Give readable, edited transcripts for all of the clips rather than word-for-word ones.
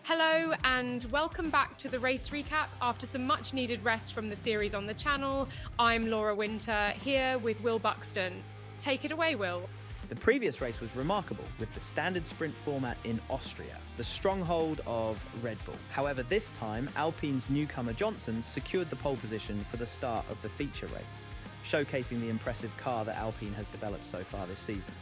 Hello and welcome back to the race recap after some much needed rest from the series on the channel. I'm Laura Winter here with Will Buxton. Take it away, Will. The previous race was remarkable with the standard sprint format in Austria, the stronghold of Red Bull. However, this time Alpine's newcomer Johnson secured the pole position for the start of the feature race, showcasing the impressive car that Alpine has developed so far this season.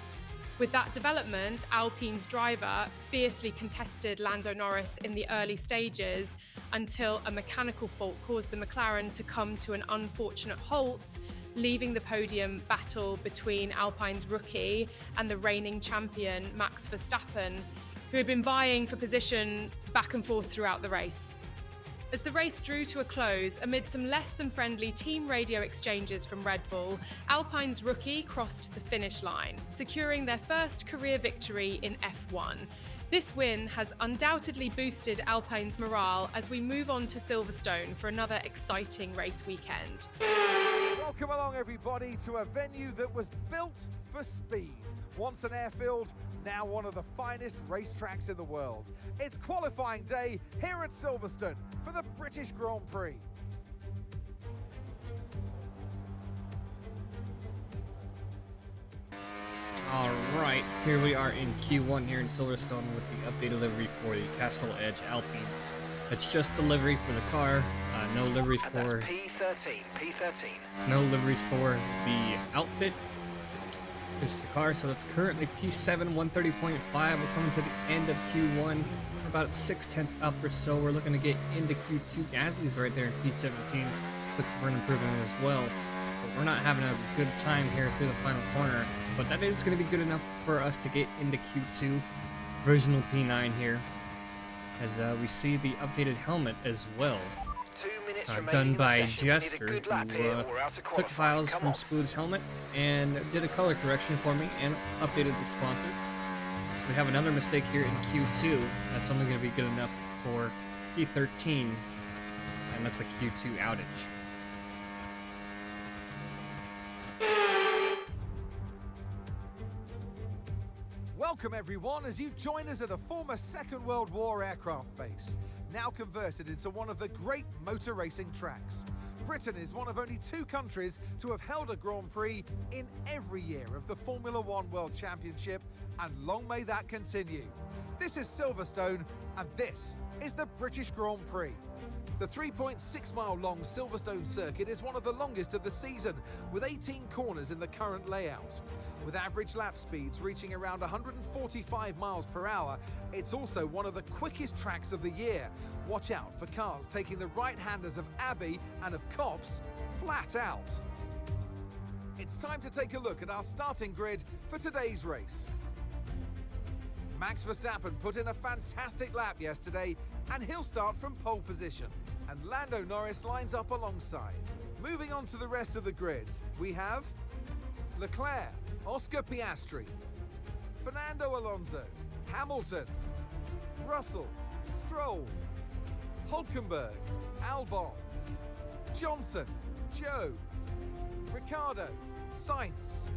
With that development, Alpine's driver fiercely contested Lando Norris in the early stages until a mechanical fault caused the McLaren to come to an unfortunate halt, leaving the podium battle between Alpine's rookie and the reigning champion Max Verstappen, who had been vying for position back and forth throughout the race. As the race drew to a close, amid some less than friendly team radio exchanges from Red Bull, Alpine's rookie crossed the finish line, securing their first career victory in F1. This win has undoubtedly boosted Alpine's morale as we move on to Silverstone for another exciting race weekend. Welcome along everybody to a venue that was built for speed. Once an airfield, now one of the finest racetracks in the world. It's qualifying day here at Silverstone for the British Grand Prix. Alright, here we are in Q1 here in Silverstone with the updated livery for the Castrol Edge Alpine. It's just the livery for the car, no livery for... And that's P13. No livery for the outfit. Just the car, so that's currently P7 130.5. We're coming to the end of Q1. We're about 6/10 up or so. We're looking to get into Q2. Gasly's right there in P17, looking for an improvement as well. But we're not having a good time here through the final corner. But that is going to be good enough for us to get into Q2. Original P9 here, as we see the updated helmet as well. 2 minutes Done by session. Jester, Need a good lap who here, or out of took files qualifying. Come from on. Spood's helmet and did a color correction for me and updated the sponsor. So we have another mistake here in Q2. That's only going to be good enough for P13, and that's a Q2 outage. Welcome everyone as you join us at a former Second World War aircraft base, now converted into one of the great motor racing tracks. Britain is one of only 2 countries to have held a Grand Prix in every year of the Formula One World Championship, and long may that continue. This is Silverstone, and this is the British Grand Prix. The 3.6-mile long Silverstone circuit is one of the longest of the season, with 18 corners in the current layout. With average lap speeds reaching around 145 miles per hour, it's also one of the quickest tracks of the year. Watch out for cars taking the right-handers of Abbey and of Copse flat out. It's time to take a look at our starting grid for today's race. Max Verstappen put in a fantastic lap yesterday, and he'll start from pole position. And Lando Norris lines up alongside. Moving on to the rest of the grid, we have Leclerc, Oscar Piastri, Fernando Alonso, Hamilton, Russell, Stroll, Hülkenberg, Albon, Johnson, Joe, Ricciardo, Sainz,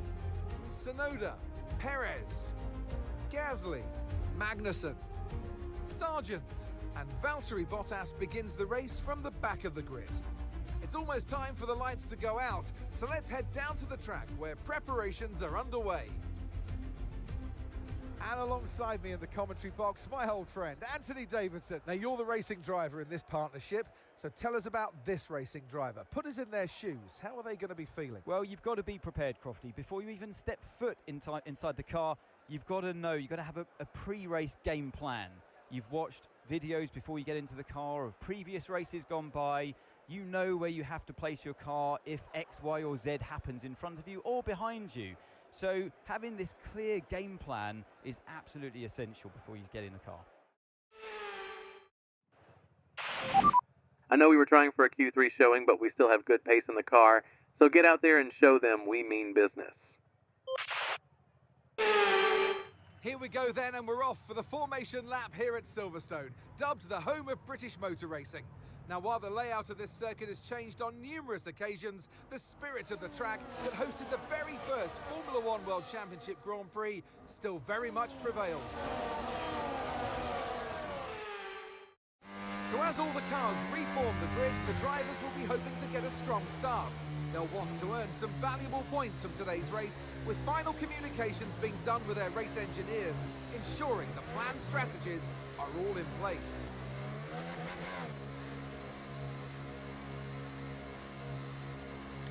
Tsunoda, Perez, Gasly, Magnussen, Sargent, and Valtteri Bottas begins the race from the back of the grid. It's almost time for the lights to go out, so let's head down to the track where preparations are underway. And alongside me in the commentary box, my old friend, Anthony Davidson. Now, you're the racing driver in this partnership, so tell us about this racing driver. Put us in their shoes. How are they going to be feeling? Well, you've got to be prepared, Crofty. Before you even step foot inside the car, you've got to know, you've got to have a pre-race game plan. You've watched videos before you get into the car of previous races gone by. You know where you have to place your car if X, Y, or Z happens in front of you or behind you. So having this clear game plan is absolutely essential before you get in the car. I know we were trying for a Q3 showing, but we still have good pace in the car. So get out there and show them we mean business. Here we go then, and we're off for the formation lap here at Silverstone, dubbed the home of British motor racing. Now, while the layout of this circuit has changed on numerous occasions, the spirit of the track that hosted the very first Formula One World Championship Grand Prix still very much prevails. So as all the cars reform the grids, the drivers will be hoping to get a strong start. They'll want to earn some valuable points from today's race, with final communications being done with their race engineers, ensuring the planned strategies are all in place.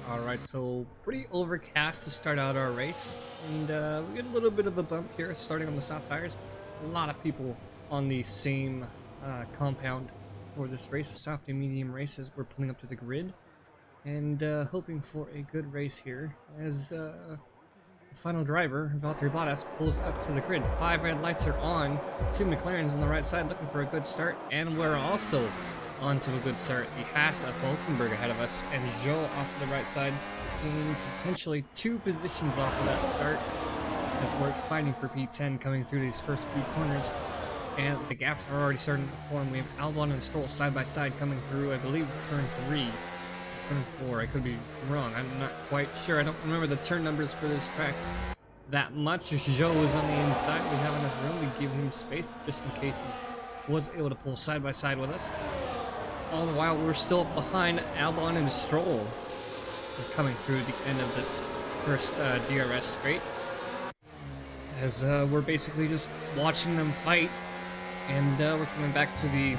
Alright, so pretty overcast to start out our race, and we get a little bit of a bump here starting on the soft tires. A lot of people on the same compound for this race, the soft and medium races. We're pulling up to the grid and hoping for a good race here as the final driver, Valtteri Bottas, pulls up to the grid. 5 red lights are on. 2 McLarens on the right side looking for a good start, and we're also onto a good start. The Haas of Hulkenberg ahead of us, and Zhou off to the right side in potentially 2 positions off of that start as we're fighting for P10 coming through these first few corners, and the gaps are already starting to form. We have Albon and Stroll side by side coming through, I believe, turn 3, turn 4, I could be wrong, I'm not quite sure. I don't remember the turn numbers for this track that much. Zhou is on the inside. We have enough room to give him space just in case he was able to pull side by side with us. All the while, we're still behind Albon and Stroll. We're coming through the end of this first DRS straight, as we're basically just watching them fight, and we're coming back to the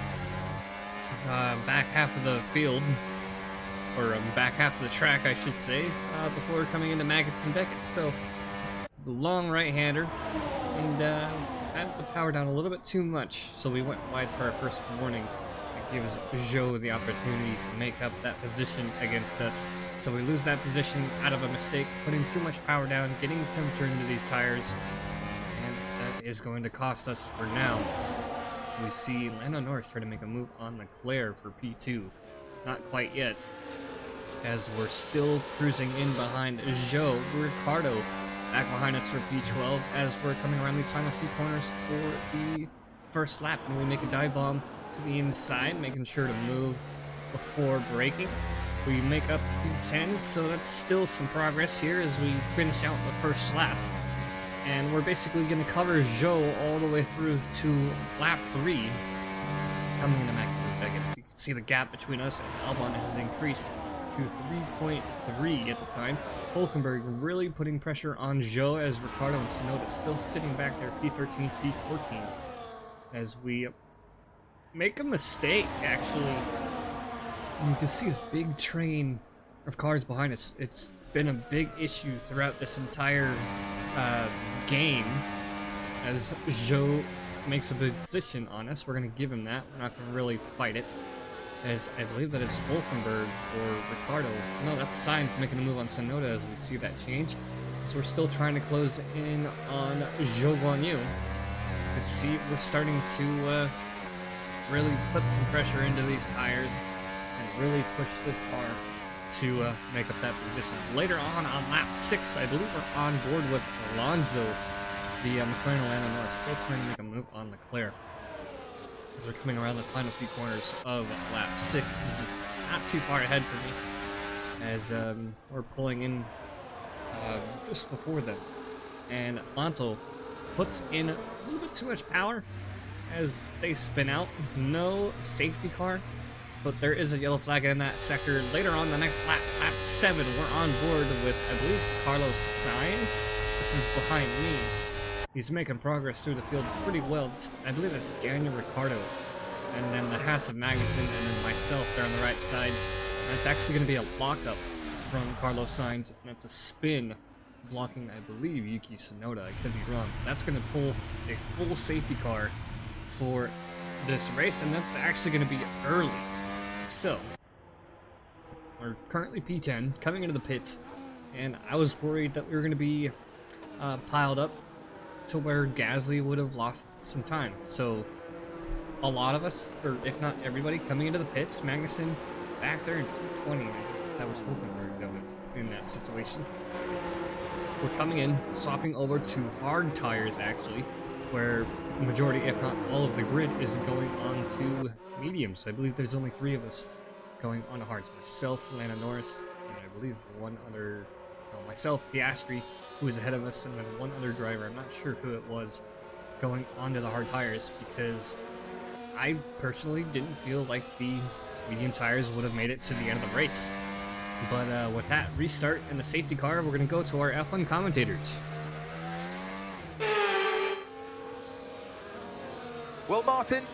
back half of the field, or back half of the track, I should say, before coming into Maggots and Beckett. So, the long right-hander, and had the power down a little bit too much, so we went wide for our first warning. Gives Zhou the opportunity to make up that position against us. So we lose that position out of a mistake, putting too much power down, getting the temperature into these tires, and that is going to cost us for now. So we see Lando Norris try to make a move on Leclerc for P2. Not quite yet, as we're still cruising in behind Zhou. Ricardo back behind us for P12 as we're coming around these final few corners for the first lap, and we make a dive bomb to the inside, making sure to move before braking. We make up P10, so that's still some progress here as we finish out the first lap. And we're basically going to cover Zhou all the way through to lap 3. Coming into Maggots, you can see the gap between us and Albon has increased to 3.3 at the time. Hulkenberg really putting pressure on Zhou as Ricardo and Tsunoda still sitting back there, P13, P14, as we make a mistake, actually. You can see this big train of cars behind us. It's been a big issue throughout this entire game, as Zhou makes a position on us. We're going to give him that. We're not going to really fight it, as I believe that is Hulkenberg or Ricardo. No, that's Sainz making a move on Tsunoda as we see that change. So we're still trying to close in on Zhou Guanyu. You can see we're starting to really put some pressure into these tires and really push this car to make up that position. Later on lap 6, I believe we're on board with Alonso, the McLaren Lando Norris, still trying to make a move on Leclerc as we're coming around the final few corners of lap 6. This is not too far ahead for me, as we're pulling in just before them, and Alonso puts in a little bit too much power as they spin out. No safety car, but there is a yellow flag in that sector. Later on the next lap, lap 7, we're on board with, I believe, Carlos Sainz. This is behind me. He's making progress through the field pretty well. I believe it's Daniel Ricciardo, and then the Haas of Magnussen, and then myself there on the right side. And it's actually going to be a lockup from Carlos Sainz, and it's a spin blocking, I believe, Yuki Tsunoda. I could be wrong. That's going to pull a full safety car for this race, and that's actually going to be early. So we're currently P10 coming into the pits, and I was worried that we were going to be piled up to where Gasly would have lost some time. So a lot of us, or if not everybody, coming into the pits. Magnussen back there in P20, that was Hulkenberg that was in that situation. We're coming in, swapping over to hard tires actually, where the majority, if not all of the grid is going on to mediums. I believe there's only 3 of us going on to hards. Myself, Lando Norris, and I believe one other, myself, Piastri, who is ahead of us, and then one other driver. I'm not sure who it was going onto the hard tires, because I personally didn't feel like the medium tires would have made it to the end of the race. But with that restart and the safety car, we're going to go to our F1 commentators. Well, Martin,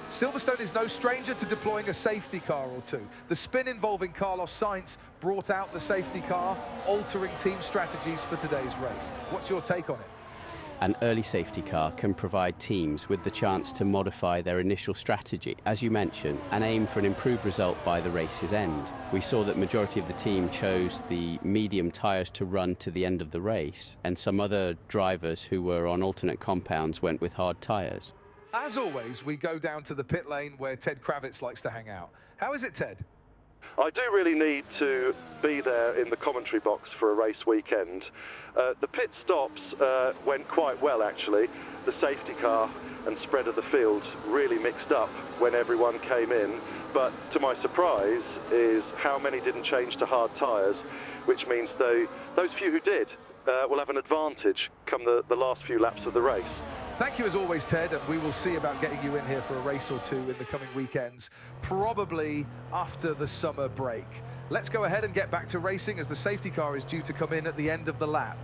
Silverstone is no stranger to deploying a safety car or two. The spin involving Carlos Sainz brought out the safety car, altering team strategies for today's race. What's your take on it? An early safety car can provide teams with the chance to modify their initial strategy, as you mentioned, and aim for an improved result by the race's end. We saw that majority of the team chose the medium tyres to run to the end of the race, and some other drivers who were on alternate compounds went with hard tyres. As always, we go down to the pit lane where Ted Kravitz likes to hang out. How is it, Ted? I do really need to be there in the commentary box for a race weekend. The pit stops went quite well, actually. The safety car and spread of the field really mixed up when everyone came in. But to my surprise is how many didn't change to hard tyres, which means those few who did will have an advantage come the last few laps of the race. Thank you as always, Ted, and we will see about getting you in here for a race or two in the coming weekends, probably after the summer break. Let's go ahead and get back to racing as the safety car is due to come in at the end of the lap.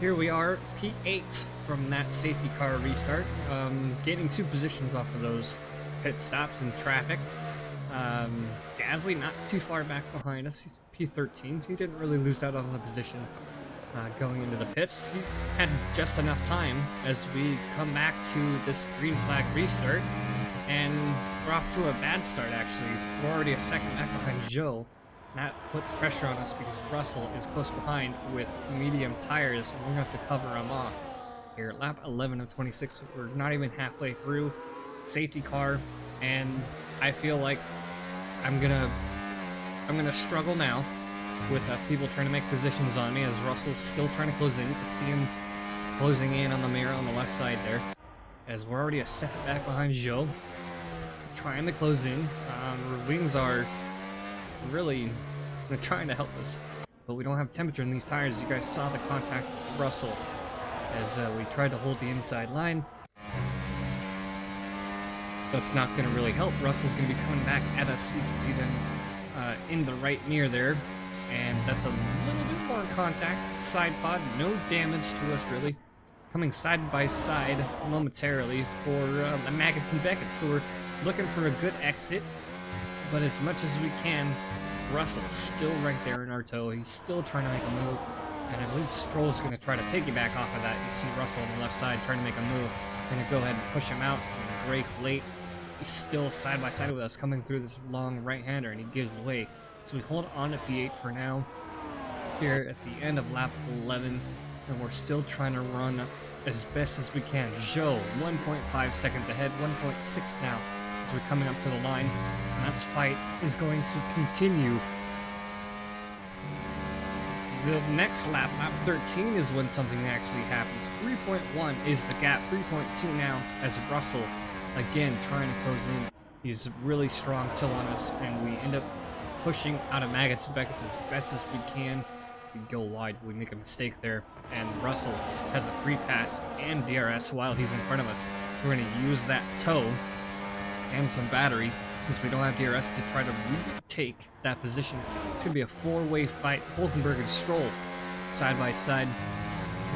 Here we are, P8 from that safety car restart, gaining 2 positions off of those pit stops in traffic. Gasly not too far back behind us, he's P13, so he didn't really lose out on the position going into the pits. He had just enough time as we come back to this green flag restart, and we're off to a bad start actually. We're already a second back behind Zhou. That puts pressure on us because Russell is close behind with medium tires, and we're going to have to cover him off. Here, lap 11 of 26, we're not even halfway through. Safety car, and I feel like I'm gonna struggle now with people trying to make positions on me as Russell's still trying to close in. You can see him closing in on the mirror on the left side there, as we're already a second back behind Zhou, trying to close in. Our wings are really trying to help us, but we don't have temperature in these tires. You guys saw the contact with Russell as we tried to hold the inside line. That's not going to really help. Russell's going to be coming back at us. You can see them in the right mirror there, and that's a little bit more contact. Side pod, no damage to us really. Coming side by side momentarily for the Maggots and Beckett, so we're looking for a good exit, but as much as we can, Russell's still right there in our toe. He's still trying to make a move, and I believe Stroll's going to try to piggyback off of that. You see Russell on the left side trying to make a move. We're going to go ahead and push him out and brake late. He's still side by side with us, coming through this long right-hander, and he gives way. So we hold on to P8 for now, here at the end of lap 11, and we're still trying to run as best as we can. Zhou, 1.5 seconds ahead, 1.6 now, as we're coming up to the line, and that fight is going to continue. The next lap, lap 13, is when something actually happens. 3.1 is the gap, 3.2 now, as Russell again trying to close in. He's really strong till on us, and we end up pushing out of Maggots and Beckett as best as we can. We go wide, we make a mistake there, and Russell has a free pass and DRS while he's in front of us. So we're going to use that toe and some battery, since we don't have DRS, to try to retake that position. It's going to be a 4-way fight. Hulkenberg and Stroll side by side.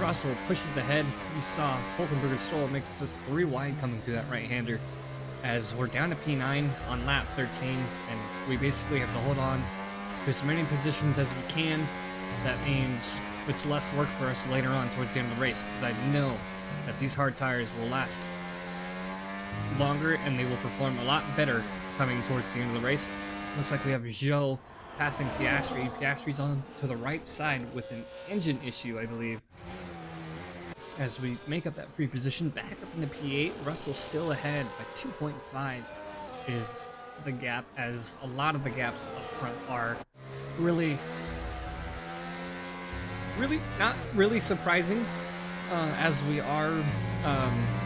Russell pushes ahead. You saw Hulkenberg and Stroll makes us 3 wide coming through that right-hander, as we're down to P9 on lap 13, and we basically have to hold on to as many positions as we can. That means it's less work for us later on towards the end of the race, because I know that these hard tires will last longer and they will perform a lot better coming towards the end of the race. Looks like we have Zhou passing Piastri. Piastri's on to the right side with an engine issue, I believe. As we make up that free position, back up in the P8, Russell still ahead by 2.5 is the gap, as a lot of the gaps up front are really not really surprising, as we are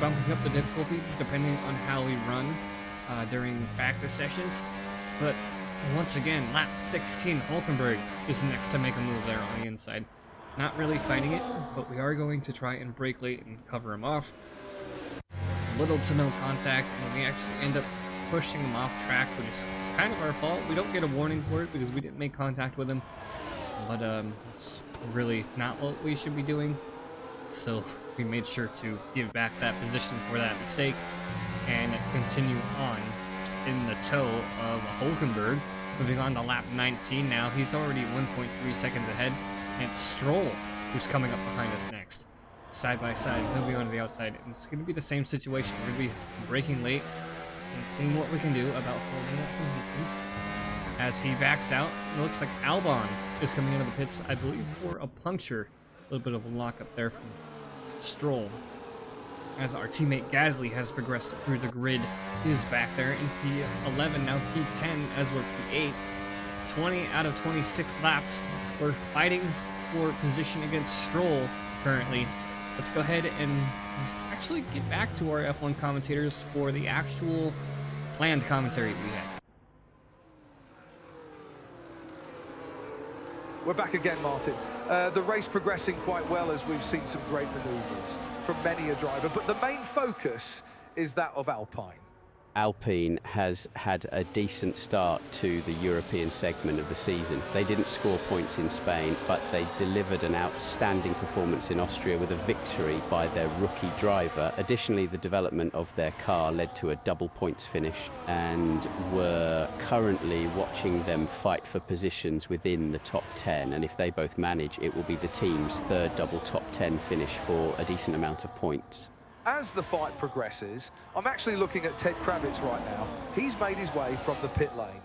bumping up the difficulty depending on how we run during practice sessions. But once again, lap 16, Hulkenberg is next to make a move there on the inside. Not really fighting it, but we are going to try and brake late and cover him off. little to no contact, and we actually end up pushing him off track, which is kind of our fault. We don't get a warning for it because we didn't make contact with him, but it's really not what we should be doing. So we made sure to give back that position for that mistake and continue on in the toe of Hulkenberg. Moving on to lap 19 now. He's already 1.3 seconds ahead. And it's Stroll who's coming up behind us next. Side by side, moving on to the outside. And it's going to be the same situation. We're going to be braking late and seeing what we can do about holding that position. As he backs out, it looks like Albon is coming into the pits, I believe, for a puncture. A little bit of a lockup there from Stroll. As our teammate Gasly has progressed through the grid. He is back there in P11, now P10 as we're P8. 20 out of 26 laps. We're fighting for position against Stroll currently. Let's go ahead and actually get back to our F1 commentators for the actual planned commentary we had. We're back again, Martin. The race progressing quite well as we've seen some great manoeuvres from many a driver, but the main focus is that of Alpine. Alpine has had a decent start to the European segment of the season. They didn't score points in Spain, but they delivered an outstanding performance in Austria with a victory by their rookie driver. Additionally, the development of their car led to a double points finish, and we're currently watching them fight for positions within the top 10, and if they both manage, it will be the team's third double top 10 finish for a decent amount of points. As the fight progresses, I'm actually looking at Ted Kravitz right now. He's made his way from the pit lane.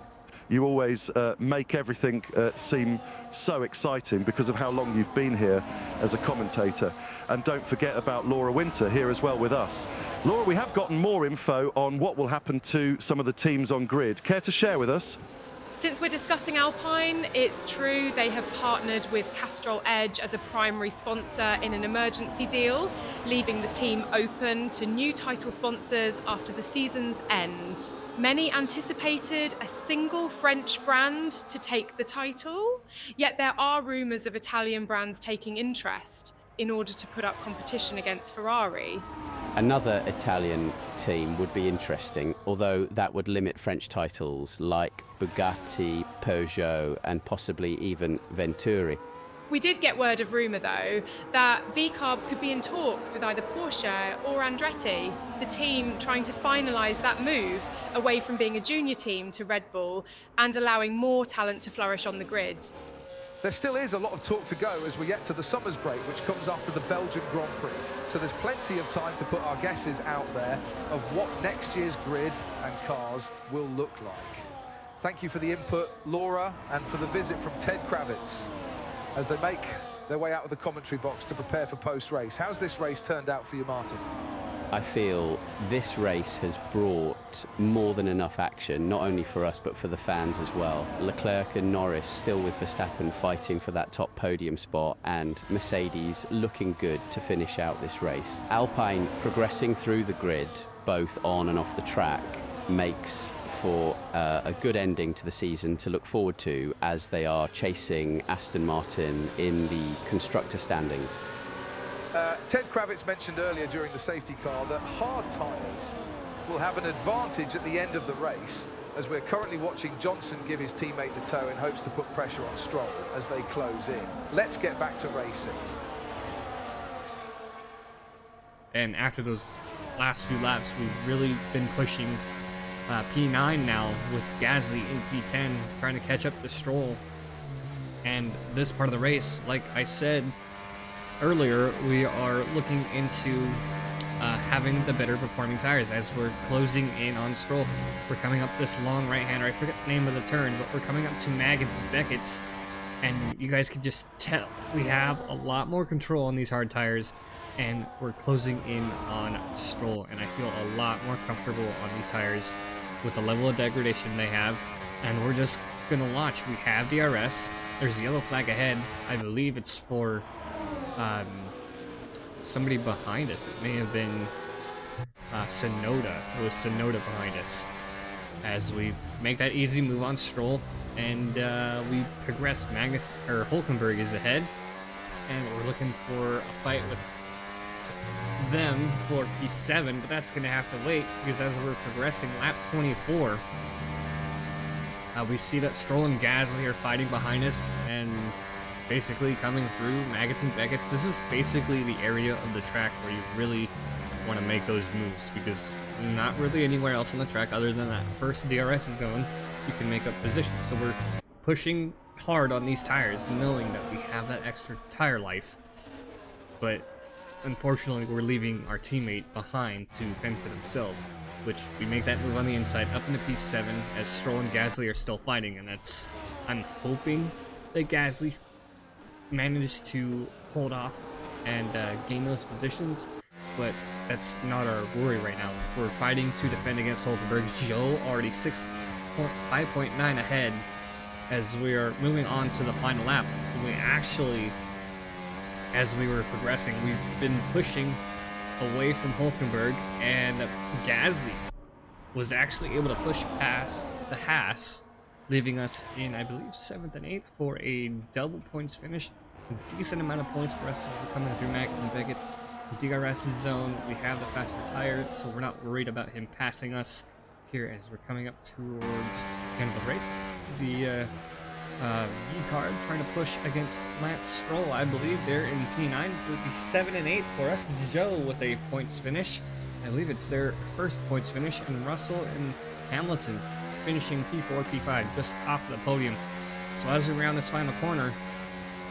You always make everything seem so exciting because of how long you've been here as a commentator. And don't forget about Laura Winter here as well with us. Laura, we have gotten more info on what will happen to some of the teams on grid. Care to share with us? Since we're discussing Alpine, it's true they have partnered with Castrol Edge as a primary sponsor in an emergency deal, leaving the team open to new title sponsors after the season's end. Many anticipated a single French brand to take the title, yet there are rumours of Italian brands taking interest in order to put up competition against Ferrari. Another Italian team would be interesting, although that would limit French titles like Bugatti, Peugeot, and possibly even Venturi. We did get word of rumour, though, that VCARB could be in talks with either Porsche or Andretti, the team trying to finalise that move away from being a junior team to Red Bull and allowing more talent to flourish on the grid. There still is a lot of talk to go as we get to the summer's break, which comes after the Belgian Grand Prix. So there's plenty of time to put our guesses out there of what next year's grid and cars will look like. Thank you for the input, Laura, and for the visit from Ted Kravitz as they make their way out of the commentary box to prepare for post-race. How's this race turned out for you, Martin? I feel this race has brought more than enough action, not only for us but for the fans as well. Leclerc and Norris still with Verstappen fighting for that top podium spot, and Mercedes looking good to finish out this race. Alpine progressing through the grid, both on and off the track, makes for a good ending to the season to look forward to as they are chasing Aston Martin in the constructor standings. Ted Kravitz mentioned earlier during the safety car that hard tyres will have an advantage at the end of the race, as we're currently watching Johnson give his teammate a tow in hopes to put pressure on Stroll as they close in. Let's get back to racing. And after those last few laps, we've really been pushing P9 now with Gasly in P10, trying to catch up to Stroll. And this part of the race, like I said earlier, we are looking into having the better performing tires as we're closing in on Stroll. We're coming up this long right hander. I forget the name of the turn, but we're coming up to Maggotts and Beckett's, and you guys can just tell we have a lot more control on these hard tires, and we're closing in on Stroll, and I feel a lot more comfortable on these tires with the level of degradation they have, and we're just gonna launch. We have DRS. There's a yellow flag ahead. I believe it's for somebody behind us. It may have been Sonoda. It was Sonoda behind us. As we make that easy move on Stroll, and we progress. Hulkenberg is ahead, and we're looking for a fight with them for P7, but that's going to have to wait because as we're progressing, lap 24, we see that Stroll and Gasly are fighting behind us and basically coming through Maggots and Beckett's. This is basically the area of the track where you really want to make those moves because not really anywhere else on the track other than that first DRS zone you can make up positions. So we're pushing hard on these tires knowing that we have that extra tire life, but unfortunately we're leaving our teammate behind to fend for themselves, which we make that move on the inside up into P7 as Stroll and Gasly are still fighting, and that's, I'm hoping that Gasly manages to hold off and gain those positions, but that's not our worry right now. We're fighting to defend against Hulkenberg. Joe already 5.9 ahead as we are moving on to the final lap. We actually, as we were progressing, we've been pushing away from Hulkenberg, and Gasly was actually able to push past the Haas, leaving us in, I believe, 7th and 8th for a double points finish. A decent amount of points for us as we're coming through Maggots and Beckett's DRS zone. We have the faster tire, so we're not worried about him passing us here as we're coming up towards the end of the race. The V-Card trying to push against Lance Stroll, I believe they're in P9, so it'd be 7 and 8 for us. Joe with a points finish. I believe it's their first points finish, and Russell and Hamilton finishing P4, P5, just off the podium. So as we round this final corner,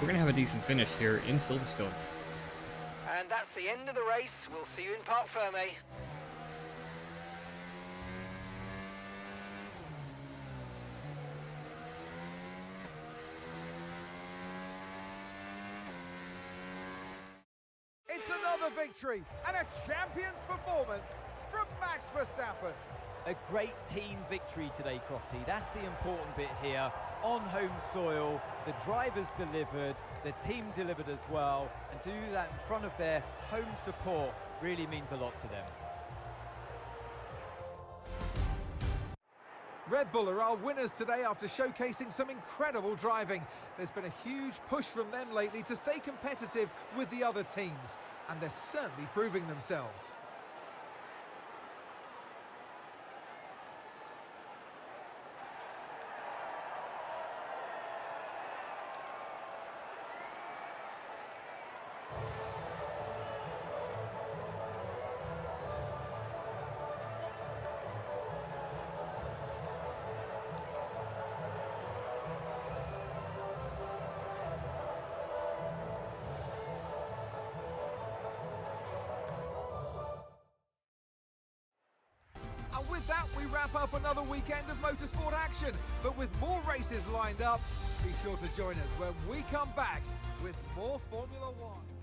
we're going to have a decent finish here in Silverstone. And that's the end of the race. We'll see you in Parc Fermé. It's another victory and a champion's performance from Max Verstappen. A great team victory today, Crofty. That's the important bit here. On home soil, the drivers delivered, the team delivered as well, and to do that in front of their home support really means a lot to them. Red Bull are our winners today after showcasing some incredible driving. There's been a huge push from them lately to stay competitive with the other teams, and they're certainly proving themselves. And with that, we wrap up another weekend of motorsport action. But with more races lined up, be sure to join us when we come back with more Formula One.